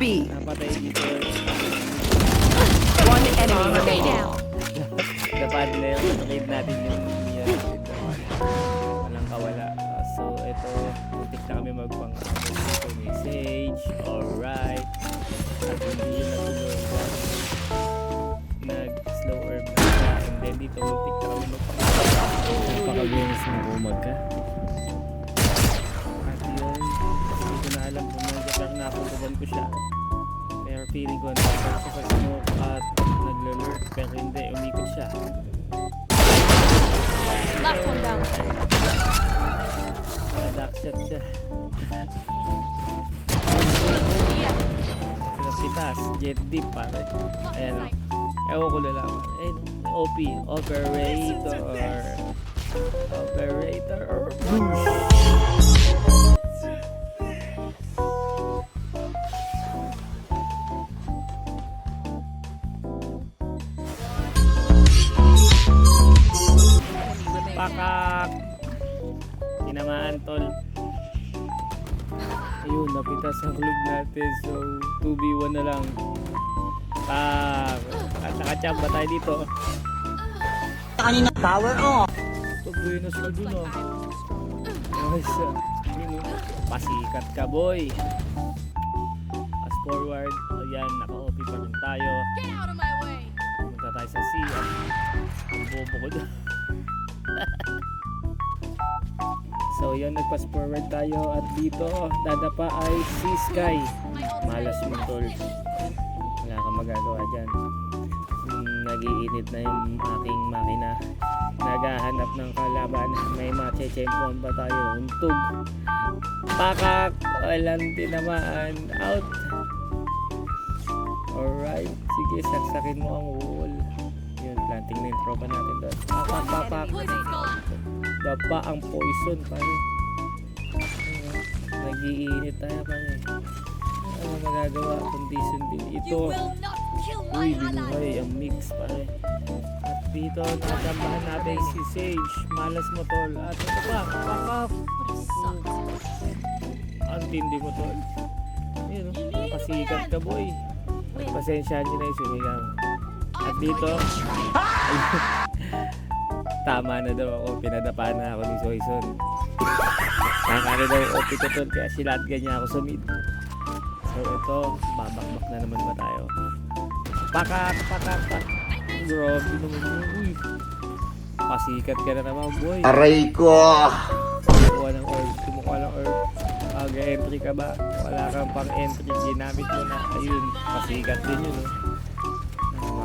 B. Napatay dito. One enemy remaining. Dapat na yung trade natin yung Mia dito. Walang kawala. So, ito, muntik na kami magpang-amon dito. May Sage. Alright. At hindi yun natulog. Nag-slow herb na siya. And then dito, muntik na kami magpang-amon. Napaka-benes ng umag ka. At yun, hindi ko na alam kung pero nakukuban ko siya. Pero feeling ko nakakot siya sa smoke at naglalurk. Pero hindi, umikot siya. Last one down. Nag-accept siya. Pinapitas, jet deep pare. Ayan o. Ewan ko lalaman. Ayun, OP, operator. Operator or pakak. Tinamaan tol. Ayun, napitas ang club natin. So, 2v1 na lang. Pak. At nakachamba tayo dito. Kanina power on. Ito, buenos ka dun oh. Nice. Yun oh. Pasikat ka boy. Fast forward. Ayan, naka-OP pa rin tayo. Get out of my way. Punta tayo sa C. Ang bobo ko dyan. So yun, nag-fast forward tayo at dito dadapa ay si Sky. Malas yung tol. Wala kang magagawa dyan. Nag-iinit na yung aking makina. Naghahanap ng kalaban. May matche-champion pa tayo. Untog. Pakak. Walang tinamaan. Out. Alright. Sige, saksakin mo ang wall. Yun, planting na yung tropa natin doon. Papak, papak. Dapa ang poison pare. Nag-iinit tayo pare. Ano magagawa kundi sundin ito. Uy, binuhay ang mix pare. At dito natambahan natin si Sage. Malas mo tol. At ito pa, pakak. Ang tindi mo tol. Ayun o, pasikat ka boy. Pasensya nyo na yung sumigaw. At dito tama na daw ako, pinadapaan na ako ni Soyson. Nakakano daw yung OP ko tol, kaya silat ganyan ako sa mid. So ito, babakbak na naman ba tayo? Pakak, pakak, pakak. Grabe naman yun, uy. Pasikat ka na naman boy. Aray ko! Kumukuha ng orb, kumukuha ng orb. Mag-entry ka ba? Wala kang pang entry, ginamit mo na. Ayun, pasikat din yun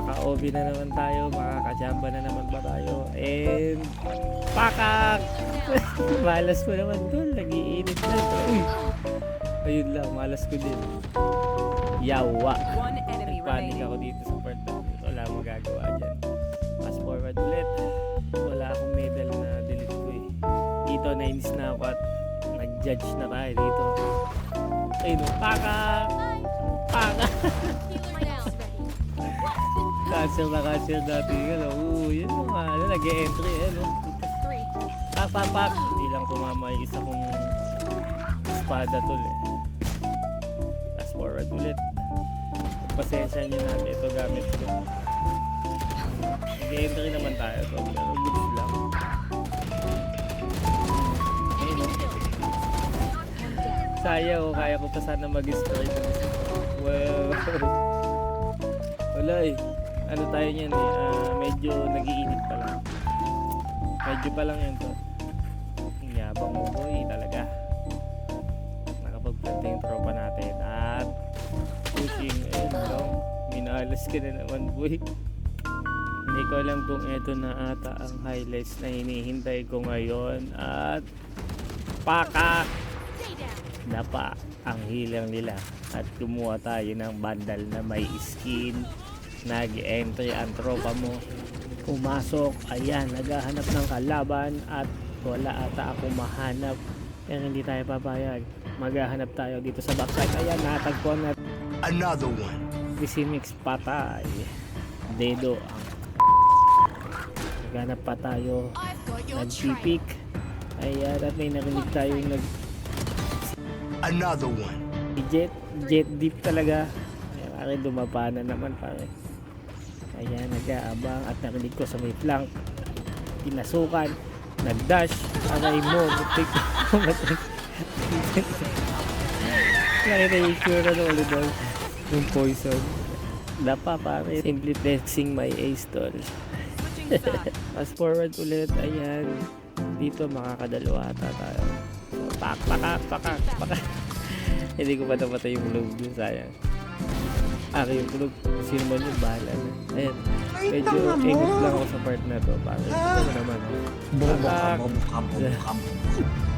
maka-OB na naman tayo, makakachamba na naman ba tayo, and pakak. Malas ko naman doon, nag-iinit na ito. Uy, ayun lang, malas ko din. Yawa. One enemy Nagpanik remaining. ako dito sa part na wala akong magagawa dyan. Fast forward ulit, wala akong medal na delete ko eh. Dito nainis na ako at nag-judge na tayo dito. Ayun, pakak. Pakak. Cancel na cancel natin yun. Yun mo nga. Nag-e-entry. Pak. Hindi lang tumama yung isa kong espada tol eh. Fast forward ulit. Pasensya nyo natin. Ito gamit ko. Nag-e-entry naman tayo tol. Pero goods lang. Ayun o. Sayang o. Kaya ko pa sana mag-strike. Wow. Wala eh. Ano tayo niyan eh, medyo nag-iinit pa lang. Medyo pa lang yan to. Ang yabang mo boy talaga. Nakapag-planta yung tropa natin at pushing, ayun lang. Minalas ka na naman boy. Hindi ko alam kung eto na ata ang highlights na hinihintay ko ngayon. At pakak! Dapa ang hilang nila. At kumuha tayo ng bundle na may skin. Nag-entry ang tropa mo, pumasok, ayan, naghahanap ng kalaban at wala ata ako mahanap, kaya hindi tayo papayag. Maghahanap tayo dito sa backside. Ayan, natagpuan natin Another one. Visimix patay, dedo ang naghanap pa tayo, nag-pipik. Ayan, at may narinig tayong Another one. Jet deep talaga. Ay, pare, dumapa na naman pare. Ayan, nag-aabang at narinig ko sa may flank. Pinasukan, nag-dash, aray mo, butik. Nakita yung itsura na ulit doon. Yung poison. Dapa pare, simply flexing my ace tol. Fast forward ulit, ayan. Dito makakadalawa ata tayo. So, pakak. Hindi ko pa napatay yung loob dun, sayang. Yung kulog, sino man yung bahala na. Ayan, medyo ingat lang ako sa part na to. Bakit? Ito naman. Bobo ka.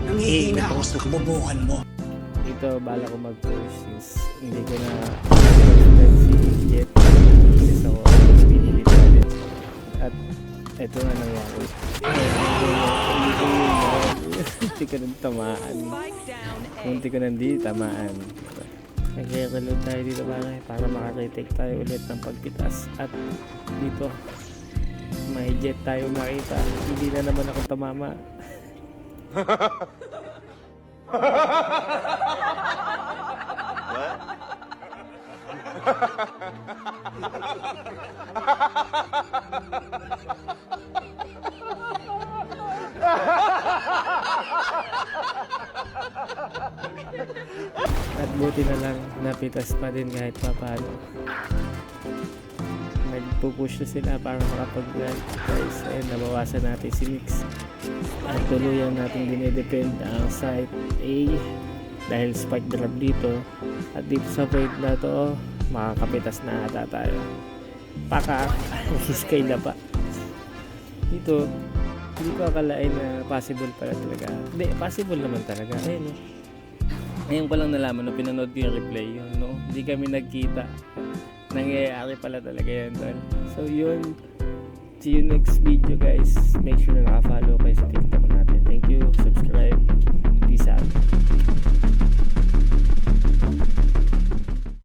Nangihinga ako sa kabobohan mo. Dito, bala ko mag-push since hindi ko na expect si Jet. Inis ako, pinilit ulit. At ito na nangyari. Hindi ko nang tamaan. Munti ko nang di tamaan. Nag-reload tayo dito para makaretake tayo ulit ng pagpitas. At dito, may jet tayo makita. Hindi na naman ako tamama. At buti na lang napitas pa din kahit pa paano. Nagpupush na sila para makapag-grab. Guys, ayun, nabawasan natin si Mix. At tuluyan natin dinedepend ang site A dahil spike drop dito. At dito sa point na to, makakapitas na ata tayo. Paka, sky na pa. Dito, hindi ko akalain na possible pala talaga. Hindi, possible naman talaga. Ayun, no? Ngayon ko lang nalaman, no, pinanood ko yung replay yun, no? Hindi kami nagkita. Nangyayari pala talaga yan, tol. So yun, see you next video guys. Make sure na naka-follow kayo sa TikTok.